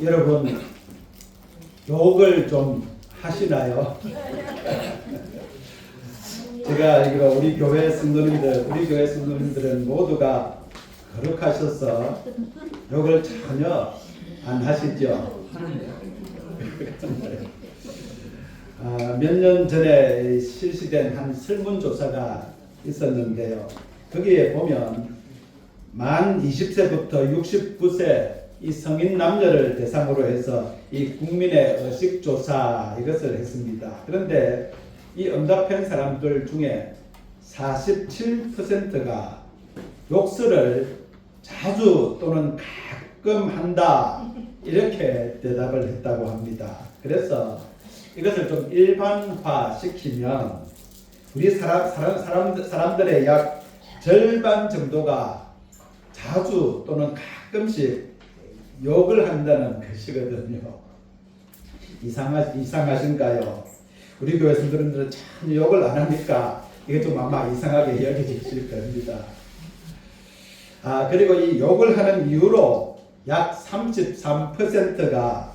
여러분 욕을 좀 하시나요? 제가 알기로 우리 교회 성도님들은 모두가 거룩하셔서 욕을 전혀 안 하시죠. 몇 년 전에 실시된 한 설문조사가 있었는데요. 거기에 보면 만 20세부터 69세 이 성인 남녀를 대상으로 해서 이 국민의 의식조사 이것을 했습니다. 그런데 이 응답한 사람들 중에 47%가 욕설을 자주 또는 가끔 한다 이렇게 대답을 했다고 합니다. 그래서 이것을 좀 일반화시키면 우리 사람들의 약 절반 정도가 자주 또는 가끔씩 욕을 한다는 것이거든요. 이상하신가요? 우리 교회 성도님들은 참 욕을 안 하니까 이게 좀 아마 이상하게 여겨지실 겁니다. 그리고 이 욕을 하는 이유로 약 33%가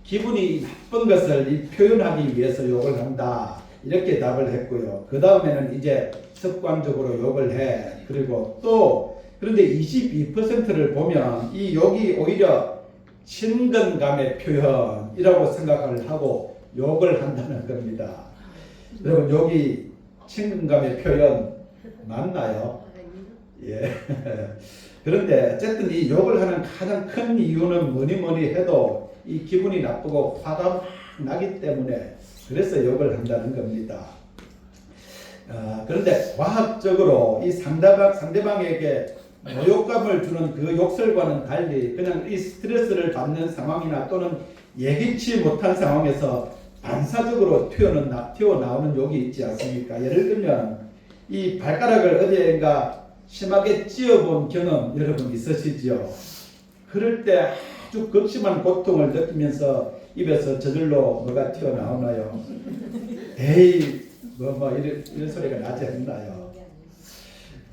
기분이 나쁜 것을 표현하기 위해서 욕을 한다 이렇게 답을 했고요. 그 다음에는 이제 습관적으로 욕을 해. 그리고 또 그런데 22%를 보면 이 욕이 오히려 친근감의 표현이라고 생각을 하고 욕을 한다는 겁니다. 여러분 욕이 친근감의 표현 맞나요? 예. 그런데 어쨌든 이 욕을 하는 가장 큰 이유는 뭐니 해도 이 기분이 나쁘고 화가 막 나기 때문에 그래서 욕을 한다는 겁니다. 그런데 과학적으로 이 상대방에게 모욕감을 주는 그 욕설과는 달리 그냥 이 스트레스를 받는 상황이나 또는 예기치 못한 상황에서 반사적으로 튀어나오는 욕이 있지 않습니까? 예를 들면 이 발가락을 어디엔가 심하게 찧어본 경험 여러분 있으시죠? 그럴 때 아주 극심한 고통을 느끼면서 입에서 저절로 뭐가 튀어나오나요? 에이 이런 소리가 나지 않나요?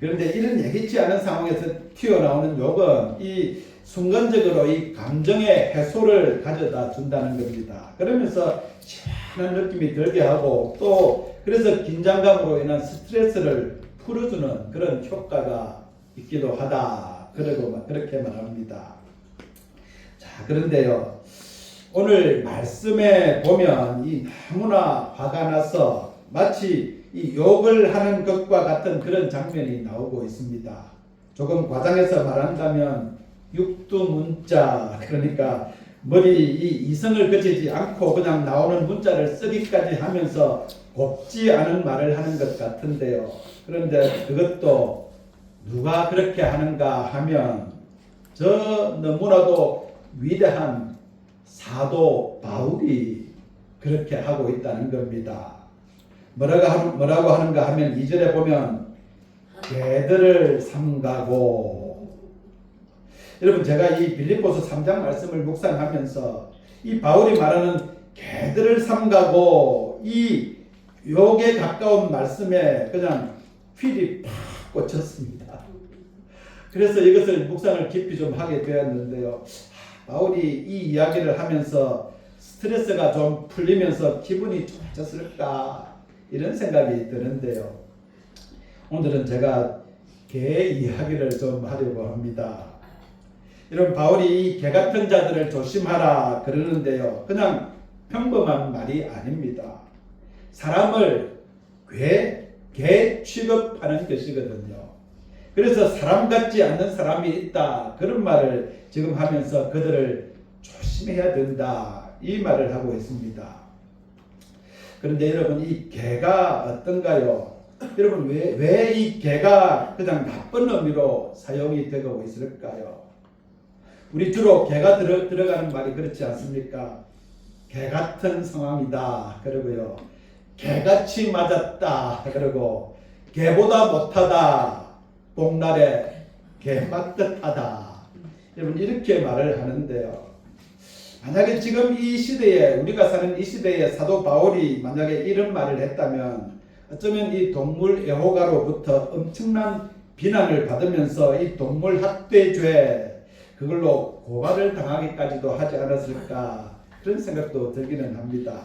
그런데 이런 예기치 않은 상황에서 튀어나오는 욕은 이 순간적으로 이 감정의 해소를 가져다 준다는 겁니다. 그러면서 시원한 느낌이 들게 하고 또 그래서 긴장감으로 인한 스트레스를 풀어주는 그런 효과가 있기도 하다. 그렇게 말합니다. 자, 그런데요. 오늘 말씀에 보면 이 너무나 화가 나서 마치 이 욕을 하는 것과 같은 그런 장면이 나오고 있습니다. 조금 과장해서 말한다면 육두문자, 그러니까 머리 이 이성을 거치지 않고 그냥 나오는 문자를 쓰기까지 하면서 곱지 않은 말을 하는 것 같은데요. 그런데 그것도 누가 그렇게 하는가 하면 저 너무나도 위대한 사도 바울이 그렇게 하고 있다는 겁니다. 뭐라고 하는가 하면 2절에 보면 개들을 삼가고, 여러분 제가 이 빌립보서 3장 말씀을 묵상하면서 이 바울이 말하는 개들을 삼가고 이 욕에 가까운 말씀에 그냥 휠이 팍 꽂혔습니다. 그래서 이것을 묵상을 깊이 좀 하게 되었는데요. 바울이 이 이야기를 하면서 스트레스가 좀 풀리면서 기분이 좋아졌을까 이런 생각이 드는데요. 오늘은 제가 개 이야기를 좀 하려고 합니다. 이런 바울이 이 개 같은 자들을 조심하라 그러는데요. 그냥 평범한 말이 아닙니다. 사람을 개 취급하는 것이거든요. 그래서 사람 같지 않는 사람이 있다 그런 말을 지금 하면서 그들을 조심해야 된다 이 말을 하고 있습니다. 그런데 여러분 이 개가 어떤가요? 여러분 왜 이 개가 그냥 나쁜 의미로 사용이 되고 있을까요? 우리 주로 개가 들어가는 말이 그렇지 않습니까? 개 같은 상황이다 그러고요. 개같이 맞았다 그러고 개보다 못하다 뽕날에 개 맞듯 하다. 여러분 이렇게 말을 하는데요. 만약에 지금 이 시대에 우리가 사는 이 시대에 사도 바울이 만약에 이런 말을 했다면 어쩌면 이 동물 애호가로부터 엄청난 비난을 받으면서 이 동물 학대죄 그걸로 고발을 당하기까지도 하지 않았을까 그런 생각도 들기는 합니다.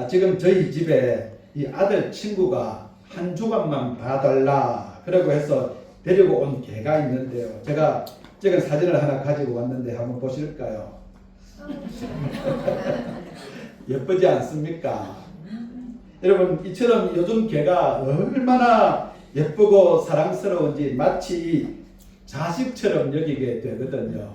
지금 저희 집에 이 아들 친구가 한 주간만 봐달라 그러고 해서 데리고 온 개가 있는데요. 제가 찍은 사진을 하나 가지고 왔는데 한번 보실까요? 예쁘지 않습니까? 여러분, 이처럼 요즘 개가 얼마나 예쁘고 사랑스러운지 마치 자식처럼 여기게 되거든요.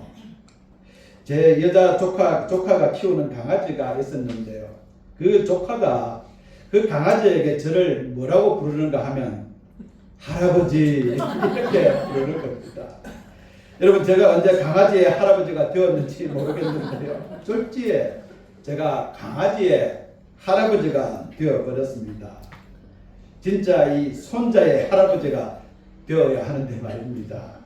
제 여자 조카가 키우는 강아지가 있었는데요. 그 조카가 그 강아지에게 저를 뭐라고 부르는가 하면 할아버지 이렇게 부르는 겁니다. 여러분, 제가 언제 강아지의 할아버지가 되었는지 모르겠는데요. 졸지에 제가 강아지의 할아버지가 되어버렸습니다. 진짜 이 손자의 할아버지가 되어야 하는데 말입니다.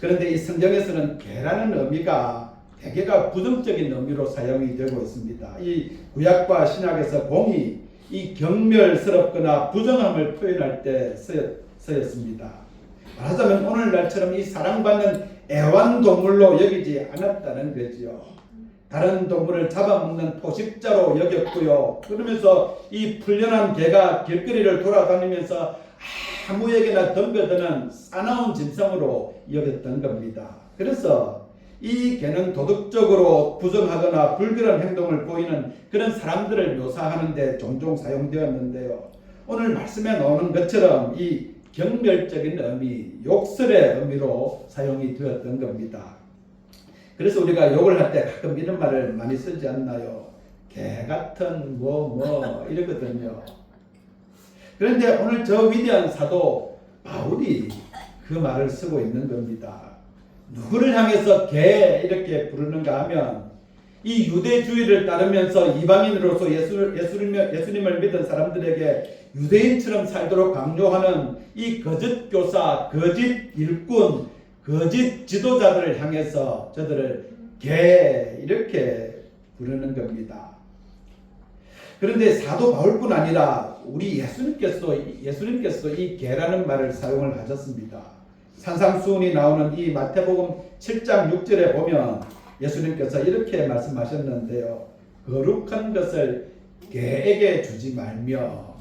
그런데 이 성경에서는 개라는 의미가 대개가 부정적인 의미로 사용이 되고 있습니다. 이 구약과 신약에서 공이 이 경멸스럽거나 부정함을 표현할 때 쓰였습니다. 말하자면 오늘날처럼 이 사랑받는 애완동물로 여기지 않았다는 거지요. 다른 동물을 잡아먹는 포식자로 여겼고요. 그러면서 이 풀려난 개가 길거리를 돌아다니면서 아무에게나 덤벼드는 싸나운 짐승으로 여겼던 겁니다. 그래서 이 개는 도덕적으로 부정하거나 불결한 행동을 보이는 그런 사람들을 묘사하는데 종종 사용되었는데요. 오늘 말씀에 나오는 것처럼 이 경멸적인 의미, 욕설의 의미로 사용이 되었던 겁니다. 그래서 우리가 욕을 할 때 가끔 이런 말을 많이 쓰지 않나요? 개 같은 이러거든요. 그런데 오늘 저 위대한 사도 바울이 그 말을 쓰고 있는 겁니다. 누구를 향해서 개 이렇게 부르는가 하면 이 유대주의를 따르면서 이방인으로서 예수님을 믿은 사람들에게 유대인처럼 살도록 강요하는 이 거짓 교사, 거짓 일꾼, 거짓 지도자들을 향해서 저들을 개 이렇게 부르는 겁니다. 그런데 사도 바울뿐 아니라 우리 예수님께서도 이 개라는 말을 사용을 하셨습니다. 산상수훈이 나오는 이 마태복음 7장 6절에 보면 예수님께서 이렇게 말씀하셨는데요. 거룩한 것을 개에게 주지 말며.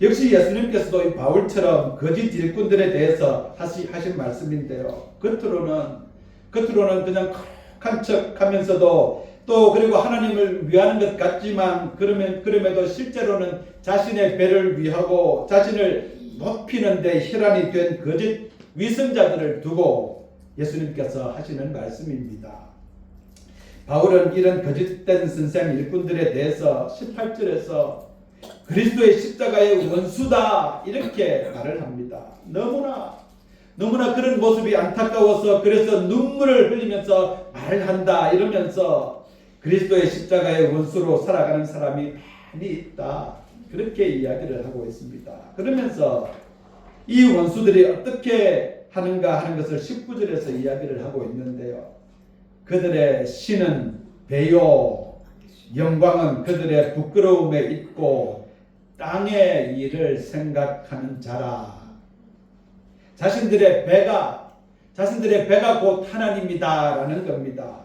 역시 예수님께서도 이 바울처럼 거짓 일꾼들에 대해서 하신 말씀인데요. 겉으로는 그냥 거룩한 척 하면서도 또 그리고 하나님을 위하는 것 같지만 그럼에도 실제로는 자신의 배를 위하고 자신을 높이는 데 혈안이 된 거짓 위선자들을 두고 예수님께서 하시는 말씀입니다. 바울은 이런 거짓된 선생 일꾼들에 대해서 18절에서 그리스도의 십자가의 원수다 이렇게 말을 합니다. 너무나 그런 모습이 안타까워서 그래서 눈물을 흘리면서 말을 한다 이러면서 그리스도의 십자가의 원수로 살아가는 사람이 많이 있다 그렇게 이야기를 하고 있습니다. 그러면서 이 원수들이 어떻게 하는가 하는 것을 19절에서 이야기를 하고 있는데요. 그들의 신은 배요, 영광은 그들의 부끄러움에 있고 땅의 일을 생각하는 자라. 자신들의 배가 곧 하나님이다라는 겁니다.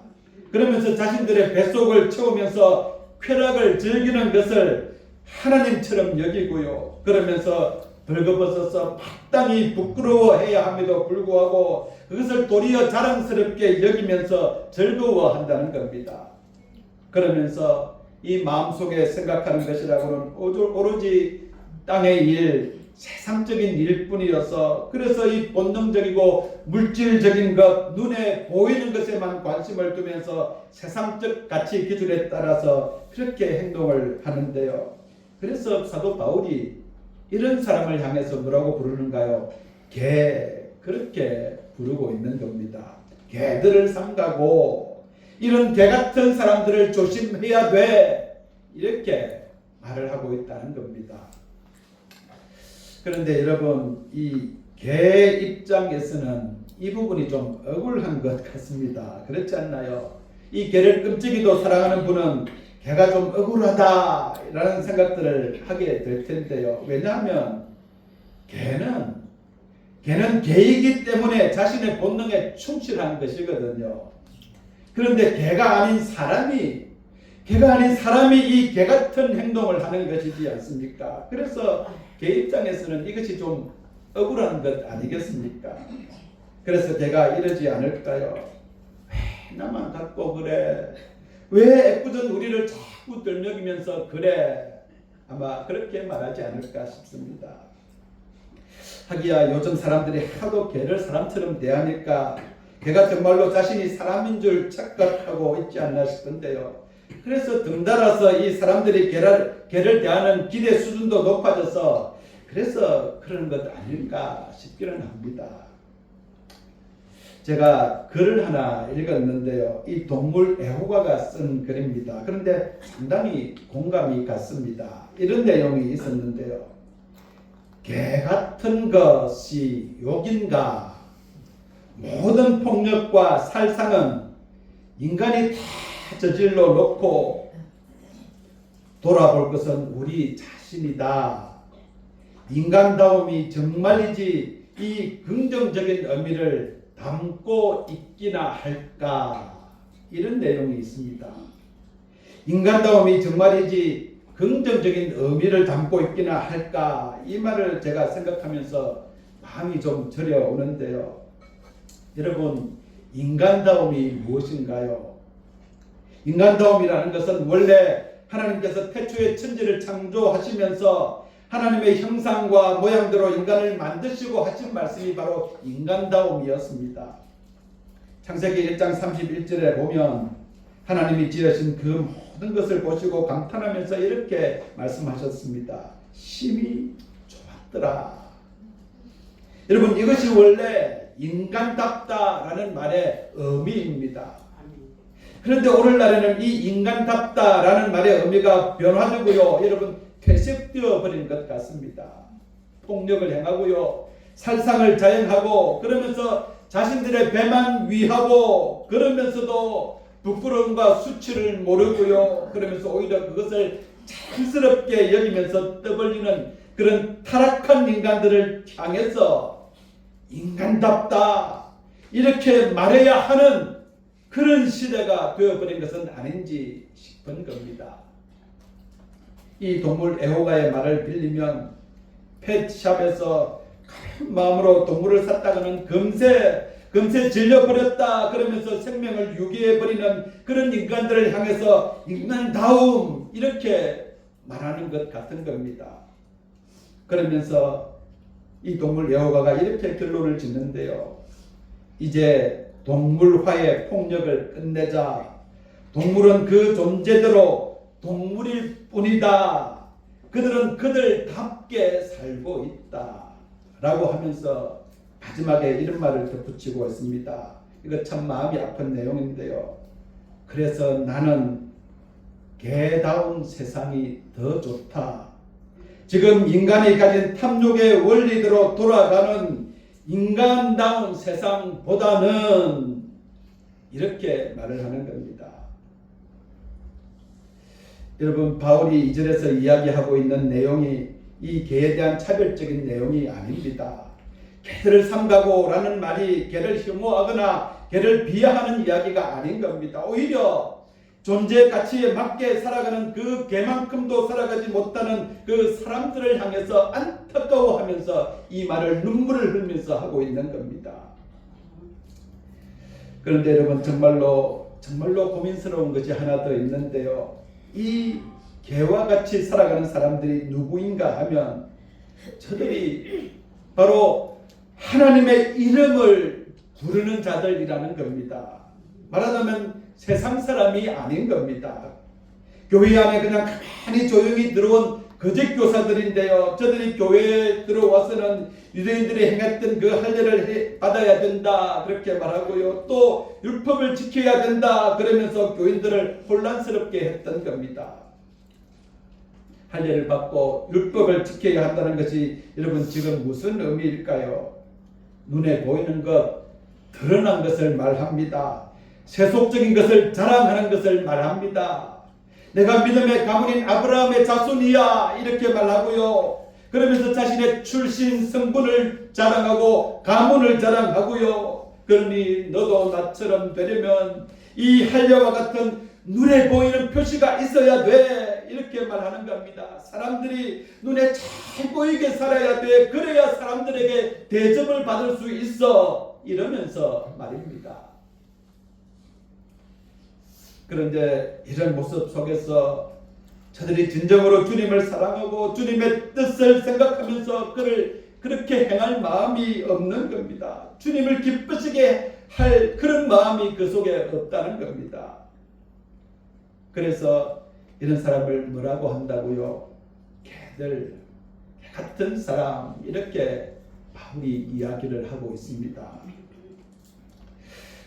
그러면서 자신들의 뱃속을 채우면서 쾌락을 즐기는 것을 하나님처럼 여기고요. 그러면서 벌거벗어서 마땅히 부끄러워해야 함에도 불구하고 그것을 도리어 자랑스럽게 여기면서 즐거워한다는 겁니다. 그러면서 이 마음속에 생각하는 것이라고는 오로지 땅의 일, 세상적인 일뿐이어서 그래서 이 본능적이고 물질적인 것, 눈에 보이는 것에만 관심을 두면서 세상적 가치 기준에 따라서 그렇게 행동을 하는데요. 그래서 사도 바울이 이런 사람을 향해서 뭐라고 부르는가요? 그렇게 부르고 있는 겁니다. 개들을 삼가고 이런 개 같은 사람들을 조심해야 돼 이렇게 말을 하고 있다는 겁니다. 그런데 여러분 이 개 입장에서는 이 부분이 좀 억울한 것 같습니다. 그렇지 않나요? 이 개를 끔찍이도 사랑하는 분은 개가 좀 억울하다라는 생각들을 하게 될 텐데요. 왜냐하면 개는 개이기 때문에 자신의 본능에 충실한 것이거든요. 그런데 개가 아닌 사람이 이 개 같은 행동을 하는 것이지 않습니까? 그래서 개 입장에서는 이것이 좀 억울한 것 아니겠습니까? 그래서 제가 이러지 않을까요? 왜 나만 갖고 그래? 왜 애꿎은 우리를 자꾸 들먹이면서 그래? 아마 그렇게 말하지 않을까 싶습니다. 하기야 요즘 사람들이 하도 개를 사람처럼 대하니까 개가 정말로 자신이 사람인 줄 착각하고 있지 않나 싶은데요. 그래서 덩달아서 이 사람들이 개를 대하는 기대 수준도 높아져서 그래서 그런 것 아닐까 싶기는 합니다. 제가 글을 하나 읽었는데요. 이 동물 애호가가 쓴 글입니다. 그런데 상당히 공감이 갔습니다. 이런 내용이 있었는데요. 개 같은 것이 욕인가? 모든 폭력과 살상은 인간이 다 저질러 놓고 돌아볼 것은 우리 자신이다. 인간다움이 정말이지 이 긍정적인 의미를 담고 있기나 할까? 이런 내용이 있습니다. 인간다움이 정말이지 긍정적인 의미를 담고 있기나 할까? 이 말을 제가 생각하면서 마음이 좀 저려오는데요. 여러분, 인간다움이 무엇인가요? 인간다움이라는 것은 원래 하나님께서 태초에 천지를 창조하시면서 하나님의 형상과 모양대로 인간을 만드시고 하신 말씀이 바로 인간다움이었습니다. 창세기 1장 31절에 보면 하나님이 지으신 그 모든 것을 보시고 감탄하면서 이렇게 말씀하셨습니다. 심히 좋았더라. 여러분, 이것이 원래 인간답다라는 말의 의미입니다. 그런데 오늘날에는 이 인간답다라는 말의 의미가 변화되고요. 여러분, 퇴색되어 버린 것 같습니다. 폭력을 행하고요. 살상을 자행하고 그러면서 자신들의 배만 위하고 그러면서도 부끄러움과 수치를 모르고요. 그러면서 오히려 그것을 자연스럽게 여기면서 떠벌리는 그런 타락한 인간들을 향해서 인간답다 이렇게 말해야 하는 그런 시대가 되어버린 것은 아닌지 싶은 겁니다. 이 동물 애호가의 말을 빌리면 펫샵에서 가벼운 마음으로 동물을 샀다가는 금세 질려버렸다 그러면서 생명을 유기해버리는 그런 인간들을 향해서 인간다움 이렇게 말하는 것 같은 겁니다. 그러면서 이 동물 애호가가 이렇게 결론을 짓는데요. 이제 동물화의 폭력을 끝내자. 동물은 그 존재대로 동물일 뿐이다. 그들은 그들답게 살고 있다. 라고 하면서 마지막에 이런 말을 덧붙이고 있습니다. 이거 참 마음이 아픈 내용인데요. 그래서 나는 개다운 세상이 더 좋다. 지금 인간이 가진 탐욕의 원리대로 돌아가는 인간다운 세상보다는 이렇게 말을 하는 겁니다. 여러분, 바울이 2절에서 이야기하고 있는 내용이 이 개에 대한 차별적인 내용이 아닙니다. 개를 삼가고라는 말이 개를 혐오하거나 개를 비하하는 이야기가 아닌 겁니다. 오히려 존재 가치에 맞게 살아가는 그 개만큼도 살아가지 못하는 그 사람들을 향해서 안타까워하면서 이 말을 눈물을 흘리면서 하고 있는 겁니다. 그런데 여러분, 정말로 고민스러운 것이 하나 더 있는데요. 이 개와 같이 살아가는 사람들이 누구인가 하면 저들이 바로 하나님의 이름을 부르는 자들이라는 겁니다. 말하자면 세상 사람이 아닌 겁니다. 교회 안에 그냥 가만히 조용히 들어온 거짓 교사들인데요. 저들이 교회에 들어와서는 유대인들이 행했던 그 할례를 받아야 된다 그렇게 말하고요. 또 율법을 지켜야 된다 그러면서 교인들을 혼란스럽게 했던 겁니다. 할례를 받고 율법을 지켜야 한다는 것이 여러분 지금 무슨 의미일까요? 눈에 보이는 것, 드러난 것을 말합니다. 세속적인 것을 자랑하는 것을 말합니다. 내가 믿음의 가문인 아브라함의 자손이야 이렇게 말하고요. 그러면서 자신의 출신 성분을 자랑하고 가문을 자랑하고요. 그러니 너도 나처럼 되려면 이 한려와 같은 눈에 보이는 표시가 있어야 돼. 이렇게 말하는 겁니다. 사람들이 눈에 잘 보이게 살아야 돼. 그래야 사람들에게 대접을 받을 수 있어. 이러면서 말입니다. 그런데 이런 모습 속에서 저들이 진정으로 주님을 사랑하고 주님의 뜻을 생각하면서 그를 그렇게 행할 마음이 없는 겁니다. 주님을 기쁘시게 할 그런 마음이 그 속에 없다는 겁니다. 그래서 이런 사람을 뭐라고 한다고요? 개들, 개 같은 사람, 이렇게 바울이 이야기를 하고 있습니다.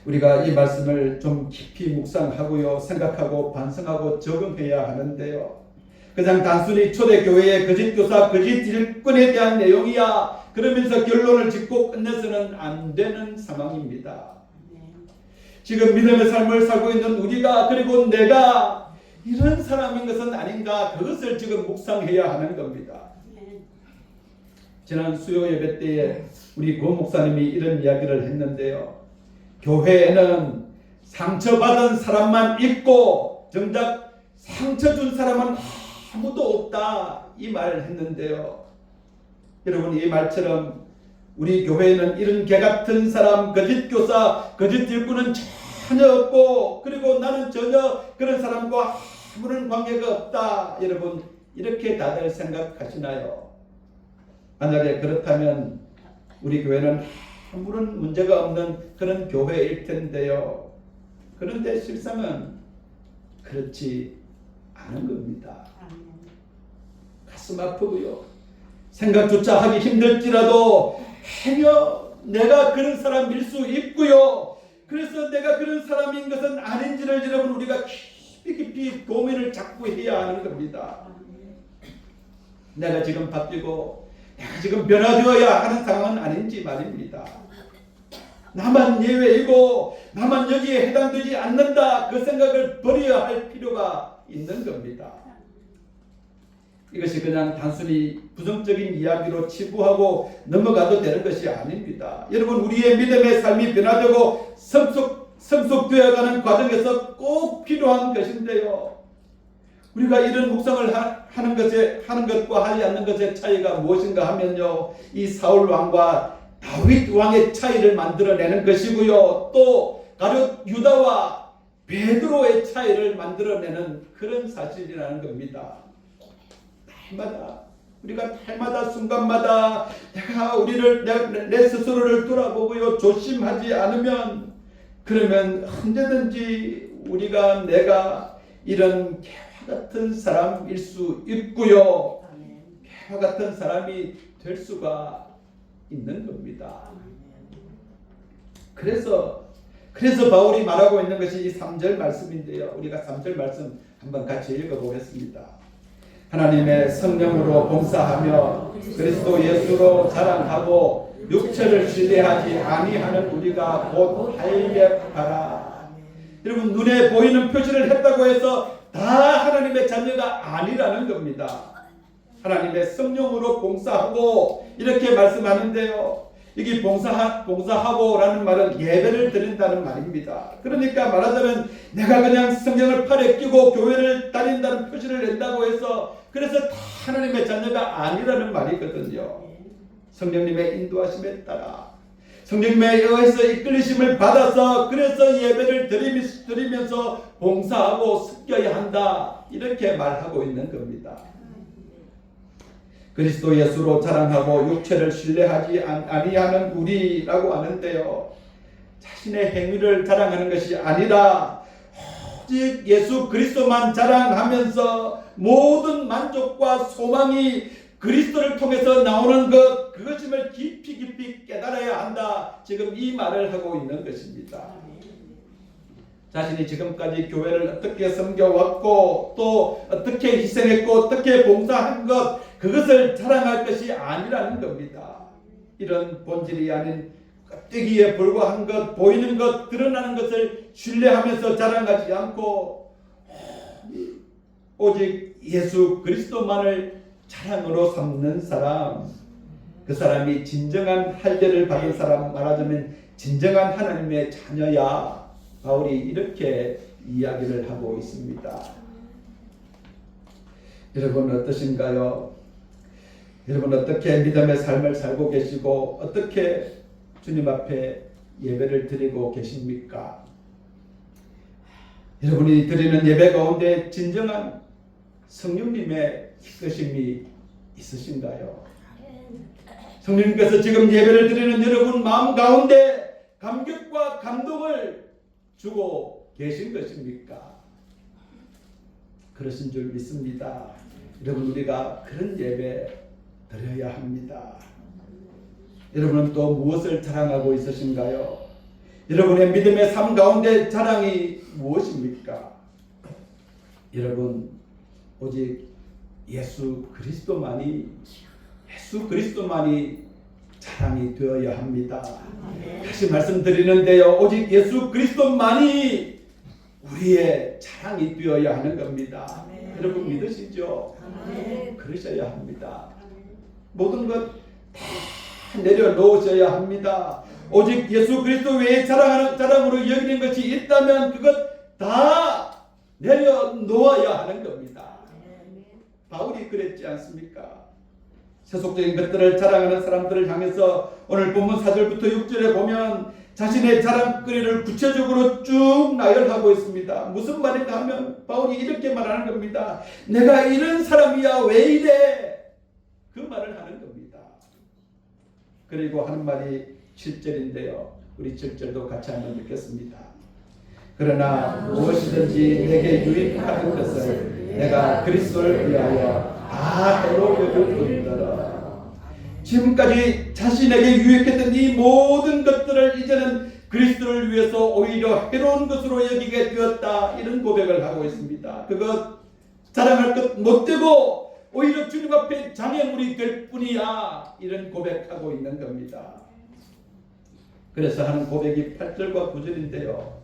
우리가 이 말씀을 좀 깊이 묵상하고요, 생각하고 반성하고 적응해야 하는데요. 그냥 단순히 초대교회의 거짓 교사, 거짓 일꾼에 대한 내용이야 그러면서 결론을 짓고 끝내서는 안 되는 상황입니다. 지금 믿음의 삶을 살고 있는 우리가, 그리고 내가 이런 사람인 것은 아닌가, 그것을 지금 묵상해야 하는 겁니다. 지난 수요 예배 때에 우리 고 목사님이 이런 이야기를 했는데요. 교회에는 상처받은 사람만 있고 정작 상처 준 사람은 아무도 없다, 이 말을 했는데요. 여러분, 이 말처럼 우리 교회에는 이런 개 같은 사람, 거짓 교사, 거짓 일꾼은 전혀 없고, 그리고 나는 전혀 그런 사람과 아무런 관계가 없다, 여러분 이렇게 다들 생각하시나요? 만약에 그렇다면 우리 교회는 아무런 문제가 없는 그런 교회일 텐데요. 그런데 실상은 그렇지 않은 겁니다. 가슴 아프고요, 생각조차 하기 힘들지라도 행여 내가 그런 사람일 수 있고요, 그래서 내가 그런 사람인 것은 아닌지를 여러분 우리가 깊이 고민을 자꾸 해야 하는 겁니다. 내가 지금 바뀌고 내가 지금 변화되어야 하는 상황은 아닌지 말입니다. 나만 예외이고 나만 여기에 해당되지 않는다, 그 생각을 버려야 할 필요가 있는 겁니다. 이것이 그냥 단순히 부정적인 이야기로 치부하고 넘어가도 되는 것이 아닙니다. 여러분, 우리의 믿음의 삶이 변화되고 성숙되어가는 과정에서 꼭 필요한 것인데요. 우리가 이런 묵상을 하는 것과 하지 않는 것의 차이가 무엇인가 하면요, 이 사울 왕과 다윗 왕의 차이를 만들어내는 것이고요, 또 가룟 유다와 베드로의 차이를 만들어내는 그런 사실이라는 겁니다. 우리가 날마다 순간마다 내 스스로를 돌아보고요, 조심하지 않으면, 그러면 언제든지 내가 이런 개와 같은 사람일 수 있고요, 개와 같은 사람이 될 수가 있는 겁니다. 그래서 바울이 말하고 있는 것이 이 3절 말씀인데요. 우리가 3절 말씀 한번 같이 읽어보겠습니다. 하나님의 성령으로 봉사하며 그리스도 예수로 자랑하고 육체를 신뢰하지 아니하는 우리가 곧 할례하라. 여러분, 눈에 보이는 표시를 했다고 해서 다 하나님의 자녀가 아니라는 겁니다. 하나님의 성령으로 봉사하고 이렇게 말씀하는데요. 여기 봉사하고라는 말은 예배를 드린다는 말입니다. 그러니까 말하자면 내가 그냥 성경을 팔에 끼고 교회를 다닌다는 표시를 낸다고 해서 그래서 다 하나님의 자녀가 아니라는 말이거든요. 성령님의 인도하심에 따라 성령님의 의해서 이끌리심을 받아서 그래서 예배를 드리면서 봉사하고 섬겨야 한다, 이렇게 말하고 있는 겁니다. 그리스도 예수로 자랑하고 육체를 신뢰하지 아니하는 우리라고 하는데요. 자신의 행위를 자랑하는 것이 아니라 오직 예수 그리스도만 자랑하면서 모든 만족과 소망이 그리스도를 통해서 나오는 것, 그것임을 깊이 깨달아야 한다, 지금 이 말을 하고 있는 것입니다. 자신이 지금까지 교회를 어떻게 섬겨왔고 또 어떻게 희생했고 어떻게 봉사한 것, 그것을 자랑할 것이 아니라는 겁니다. 이런 본질이 아닌 껍데기에 불과한 것, 보이는 것, 드러나는 것을 신뢰하면서 자랑하지 않고 오직 예수 그리스도만을 자랑으로 삼는 사람, 그 사람이 진정한 할례를 받은 사람, 말하자면 진정한 하나님의 자녀야. 바울이 이렇게 이야기를 하고 있습니다. 여러분 어떠신가요? 여러분 어떻게 믿음의 삶을 살고 계시고 어떻게 주님 앞에 예배를 드리고 계십니까? 여러분이 드리는 예배 가운데 진정한 성령님의 이끄심이 있으신가요? 성령님께서 지금 예배를 드리는 여러분 마음 가운데 감격과 감동을 주고 계신 것입니까? 그러신 줄 믿습니다. 여러분 우리가 그런 예배 드려야 합니다. 여러분은 또 무엇을 자랑하고 있으신가요? 여러분의 믿음의 삶 가운데 자랑이 무엇입니까? 여러분 오직 예수 그리스도만이 자랑이 되어야 합니다. 다시 말씀드리는데요, 오직 예수 그리스도만이 우리의 자랑이 되어야 하는 겁니다. 여러분 믿으시죠? 그러셔야 합니다. 모든 것 다 내려놓으셔야 합니다. 오직 예수 그리스도 외에 자랑으로 여기는 것이 있다면 그것 다 내려놓아야 하는 겁니다. 바울이 그랬지 않습니까? 세속적인 것들을 자랑하는 사람들을 향해서 오늘 본문 4절부터 6절에 보면 자신의 자랑거리를 구체적으로 쭉 나열하고 있습니다. 무슨 말인가 하면 바울이 이렇게 말하는 겁니다. 내가 이런 사람이야 왜 이래? 그 말을 하는 겁니다. 그리고 하는 말이 7절인데요. 우리 7절도 같이 한번 읽겠습니다. 그러나 무엇이든지 내게 유익하는 것을 내가 그리스도를 위하여 다 해로 여기거니와 지금까지 자신에게 유익했던 이 모든 것들을 이제는 그리스도를 위해서 오히려 해로운 것으로 여기게 되었다. 이런 고백을 하고 있습니다. 그것 자랑할 것 못되고 오히려 주님 앞에 장애물이 될 뿐이야. 이런 고백하고 있는 겁니다. 그래서 하는 고백이 8절과 9절인데요.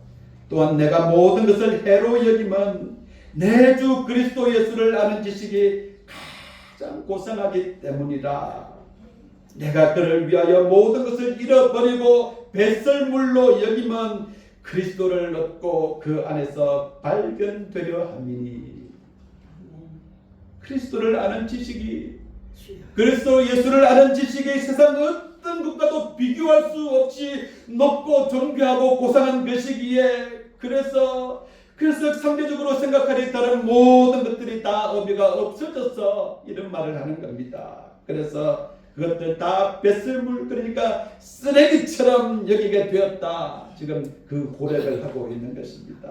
또한 내가 모든 것을 해로 여기면 내 주 그리스도 예수를 아는 지식이 가장 고상하기 때문이라. 내가 그를 위하여 모든 것을 잃어버리고 배설물로 여기면 그리스도를 얻고 그 안에서 발견되려 함이니. 그리스도를 아는 지식이, 그리스도 예수를 아는 지식이 세상 어떤 것과도 비교할 수 없이 높고 존귀하고 고상한 것이기에 그래서 상대적으로 생각하기에 따른 모든 것들이 다 의미가 없어져서 이런 말을 하는 겁니다. 그래서 그것들 다 뱃설물, 그러니까 쓰레기처럼 여기게 되었다. 지금 그 고백을 하고 있는 것입니다.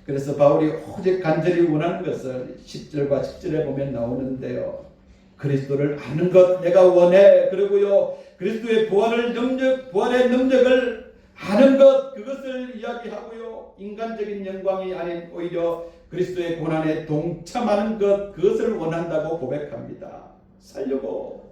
그래서 바울이 오직 간절히 원하는 것을 10절과 10절에 보면 나오는데요. 그리스도를 아는 것 내가 원해. 그리고요 그리스도의 부활의 능력을 아는 것, 그것을 이야기하고요. 인간적인 영광이 아닌 오히려 그리스도의 고난에 동참하는 것, 그것을 원한다고 고백합니다. 살려고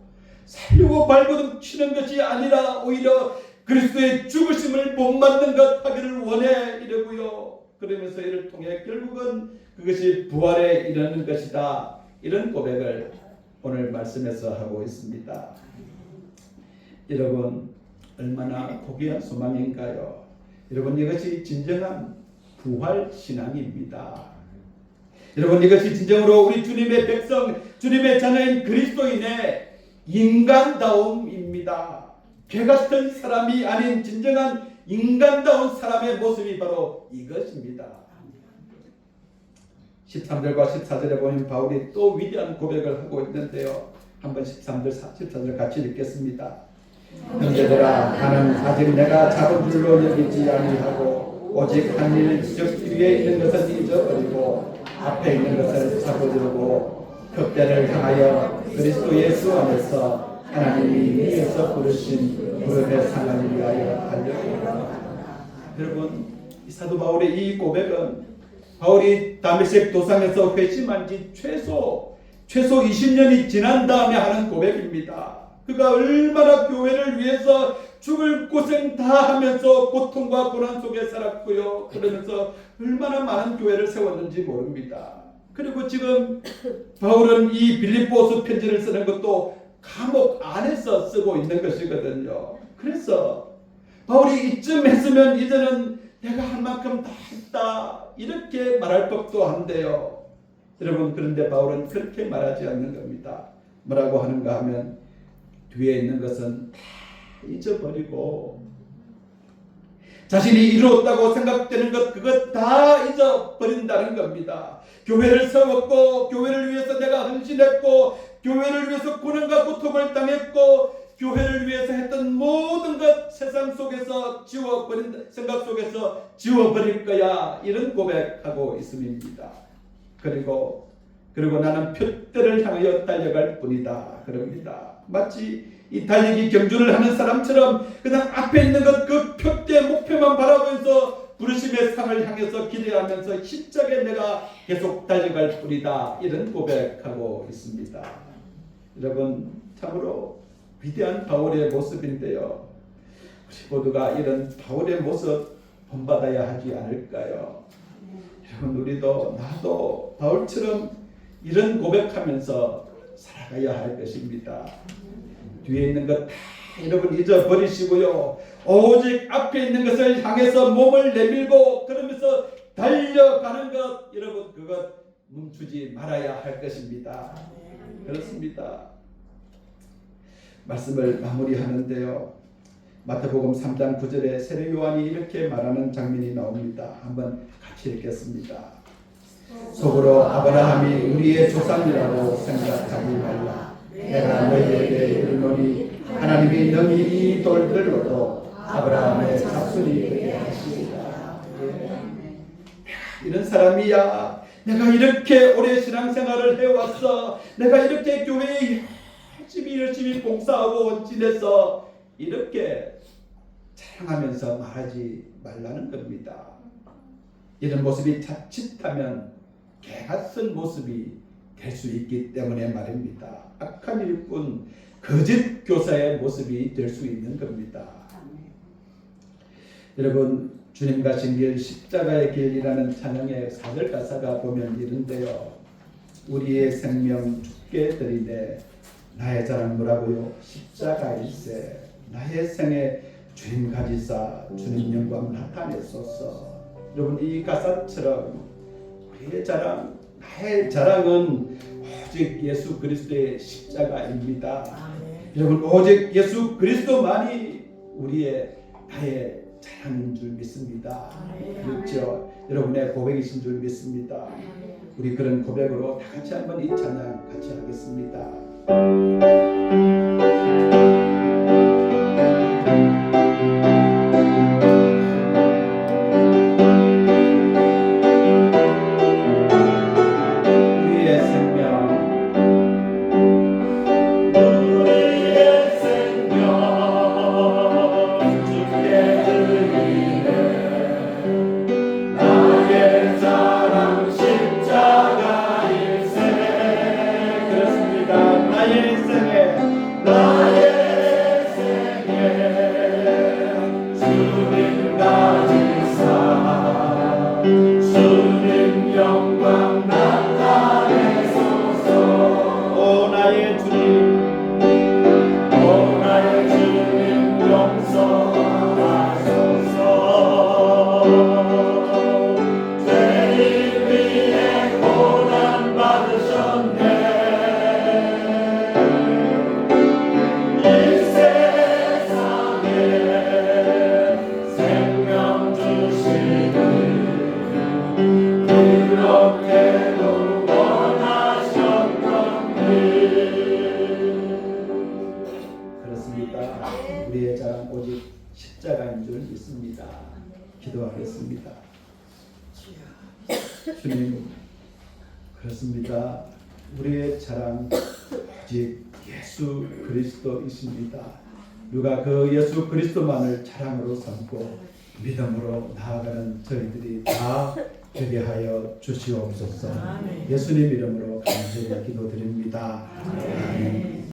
발버둥 치는 것이 아니라 오히려 그리스도의 죽으심을 본받는 것 하기를 원해. 이러고요. 그러면서 이를 통해 결국은 그것이 부활에 이르는 것이다. 이런 고백을 오늘 말씀에서 하고 있습니다. 여러분 얼마나 고귀한 소망인가요? 여러분 이것이 진정한 부활신앙입니다. 여러분 이것이 진정으로 우리 주님의 백성, 주님의 자녀인 그리스도인의 인간다움입니다. 개 같은 사람이 아닌 진정한 인간다운 사람의 모습이 바로 이것입니다. 13절과 14절에 보면 바울이 또 위대한 고백을 하고 있는데요. 한번 13절, 14절 같이 읽겠습니다. 형제들아 나는 아직 내가 작은 줄로 여기지 아니하고 오직 한 일 즉 뒤에 있는 것을 잊어버리고 앞에 있는 것을 잡으려고 격대를 향하여 그리스도 예수 안에서 하나님이 위에서 부르신 부름의 상을 위하여 달려가라. 여러분 이 사도 바울의 이 고백은 바울이 다메섹 도상에서 회심한 지 최소 20년이 지난 다음에 하는 고백입니다. 그가 얼마나 교회를 위해서 죽을 고생 다 하면서 고통과 고난 속에 살았고요. 그러면서 얼마나 많은 교회를 세웠는지 모릅니다. 그리고 지금 바울은 이 빌립보서 편지를 쓰는 것도 감옥 안에서 쓰고 있는 것이거든요. 그래서 바울이 이쯤 했으면 이제는 내가 한 만큼 다 했다 이렇게 말할 법도 한데요. 여러분, 그런데 바울은 그렇게 말하지 않는 겁니다. 뭐라고 하는가 하면 뒤에 있는 것은 다 잊어버리고 자신이 이루었다고 생각되는 것 그것 다 잊어버린다는 겁니다. 교회를 세웠고 교회를 위해서 내가 헌신했고 교회를 위해서 고난과 고통을 당했고 교회를 위해서 했던 모든 것 세상 속에서 지워버린다, 생각 속에서 지워버릴 거야 이런 고백하고 있음입니다. 그리고 나는 표대를 향하여 달려갈 뿐이다 그럽니다. 마치 이 달리기 경주를 하는 사람처럼 그냥 앞에 있는 것 그 표대 목표만 바라보면서 부르심의 상을 향해서 기대하면서 힘차게 내가 계속 달려갈 뿐이다 이런 고백하고 있습니다. 여러분, 참으로 위대한 바울의 모습인데요. 우리 모두가 이런 바울의 모습 본받아야 하지 않을까요? 여러분, 우리도 나도 바울처럼 이런 고백하면서 살아가야 할 것입니다. 뒤에 있는 것 다 여러분 잊어버리시고요. 오직 앞에 있는 것을 향해서 몸을 내밀고 그러면서 달려가는 것, 여러분 그것 멈추지 말아야 할 것입니다. 그렇습니다. 말씀을 마무리하는데요. 마태복음 3장 9절에 세례 요한이 이렇게 말하는 장면이 나옵니다. 한번 같이 읽겠습니다. 속으로 아브라함이 우리의 조상이라고 생각하지 말라. 내가 너희에게 이르노니 하나님이 능히 이 돌들로도 아브라함의 자손이 되게 하시리라. 이런 사람이야. 내가 이렇게 오래 신앙생활을 해왔어. 내가 이렇게 교회에 열심히 봉사하고 지내서 이렇게 자랑하면서 말하지 말라는 겁니다. 이런 모습이 자칫하면 개같은 모습이 될 수 있기 때문에 말입니다. 악한 일꾼, 거짓 교사의 모습이 될 수 있는 겁니다. 여러분, 주님 가신 길 십자가의 길이라는 찬양의 4절 가사가 보면 이런데요. 우리의 생명 죽게 드리네 나의 자랑 뭐라고요? 십자가일세 나의 생에 주님 가지사 주님 영광 나타내소서. 여러분, 이 가사처럼 우리의 자랑, 나의 자랑은 오직 예수 그리스도의 십자가입니다. 여러분, 오직 예수 그리스도만이 나의 자랑인 줄 믿습니다. 그렇죠? 여러분의 고백이신 줄 믿습니다. 우리 그런 고백으로 다 같이 한번 이 찬양 같이 하겠습니다. 우리의 자랑 오직 십자가인 줄 믿습니다. 기도하겠습니다. 주님, 그렇습니다. 우리의 자랑 오직 예수 그리스도이십니다. 누가 그 예수 그리스도만을 자랑으로 삼고 믿음으로 나아가는 저희들이 다 되게 하여 주시옵소서. 예수님 이름으로 간절히 기도드립니다. 아멘.